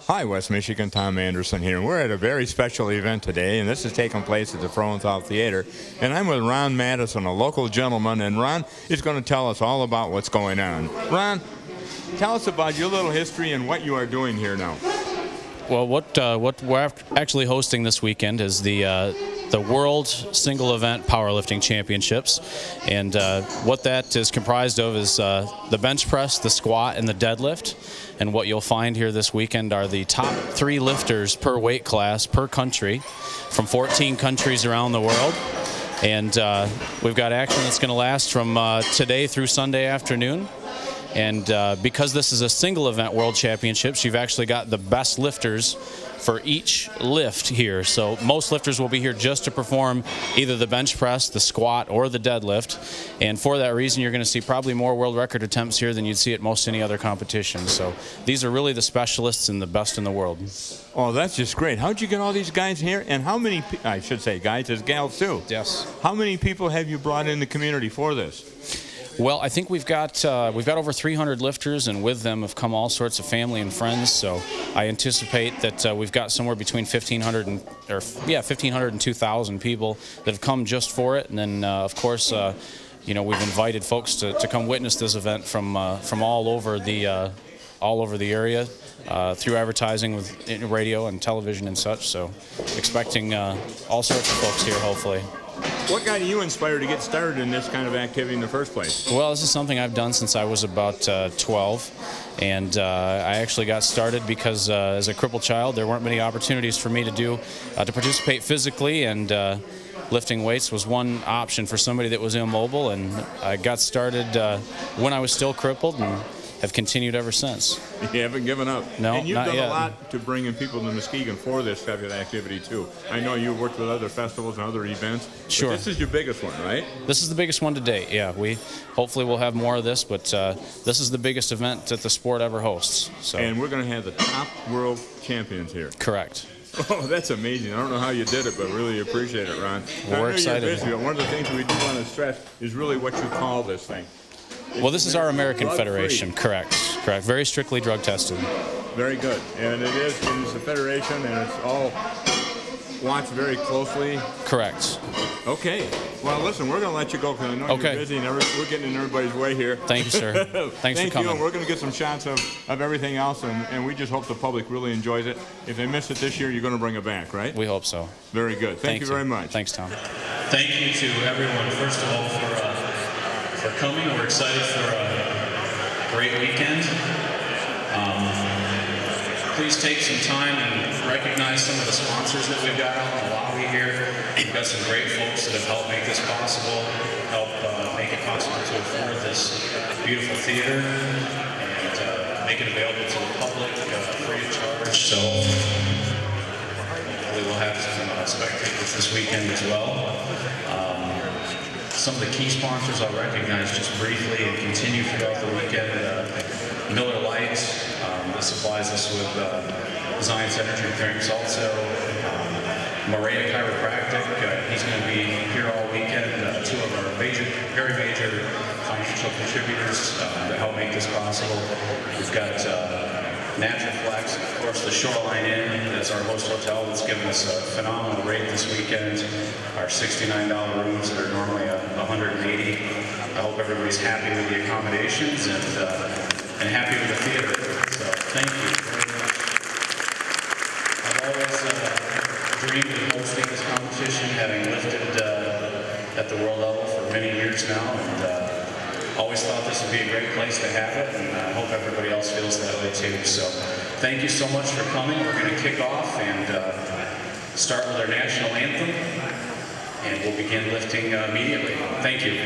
Hi, West Michigan, Tom Anderson here. We're at a very special event today, and this is taking place at the Frauenthal Theater. And I'm with Ron Madison, a local gentleman, and Ron is going to tell us all about what's going on. Ron, tell us about your little history and what you are doing here now. Well, what we're actually hosting this weekend is the World Single Event Powerlifting Championships, and what that is comprised of is the bench press, the squat, and the deadlift. And what you'll find here this weekend are the top 3 lifters per weight class per country from 14 countries around the world. And we've got action that's going to last from today through Sunday afternoon. And because this is a single event World Championships, you've actually got the best lifters for each lift here. So most lifters will be here just to perform either the bench press, the squat, or the deadlift. And for that reason, you're going to see probably more world record attempts here than you'd see at most any other competition. So these are really the specialists and the best in the world. Oh, that's just great. How'd you get all these guys here? And how many, I should say guys, there's gals too. Yes. How many people have you brought in the community for this? Well, I think we've got over 300 lifters, and with them have come all sorts of family and friends. So I anticipate that we've got somewhere between 1,500 and 2,000 people that have come just for it. And then, of course, you know, we've invited folks to come witness this event from all over the area through advertising with radio and television and such. So expecting all sorts of folks here, hopefully. What got you inspired to get started in this kind of activity in the first place? Well, this is something I've done since I was about 12, and I actually got started because as a crippled child there weren't many opportunities for me to participate physically, and lifting weights was one option for somebody that was immobile, and I got started when I was still crippled and have continued ever since. You haven't given up? No, and you've not done yet. a lot to bring in people to Muskegon for this type of activity too. I know you worked with other festivals and other events. Sure. But this is your biggest one, right? This is the biggest one to date, yeah. Hopefully we'll have more of this, but this is the biggest event that the sport ever hosts. So. And we're going to have the top world champions here. Correct. Oh, that's amazing. I don't know how you did it, but really appreciate it, Ron. Well, we're excited. You're busy, but one of the things we do want to stress is really what you call this thing. Well, this is our American Federation, correct. Very strictly drug tested. Very good. And it's a federation, and it's all watched very closely. Correct. Okay. Well, listen, we're going to let you go because I know you're busy, and we're getting in everybody's way here. Thank you, sir. Thanks for coming. Thank you, and we're going to get some shots of everything else, and we just hope the public really enjoys it. If they miss it this year, you're going to bring it back, right? We hope so. Very good. Thank you very much. Thanks, Tom. Thank you to everyone, first of all, for coming. We're excited for a great weekend. Please take some time and recognize some of the sponsors that we've got out in the lobby here. We've got some great folks that have helped make this possible, make it possible to afford this beautiful theater and make it available to the public free of charge. So hopefully we'll have some spectators this weekend as well. Some of the key sponsors I'll recognize just briefly and continue throughout the weekend. Miller Lite, this supplies us with Zion's energy drinks. Also, Morea Chiropractic, he's going to be here all weekend. 2 of our very major financial contributors to help make this possible. We've got Natural Flex, of course, the Shoreline Inn, that's our host hotel that's given us a phenomenal rate this weekend. Our $69 rooms that are normally $180. I hope everybody's happy with the accommodations and happy with the theater. So thank you very much. I've always dreamed of hosting this competition, having lifted at the world level for many years now, and always thought this would be a great place to have it, and I hope everybody else feels that way too. So thank you so much for coming. We're going to kick off and start with our national anthem, and we'll begin lifting immediately. Thank you.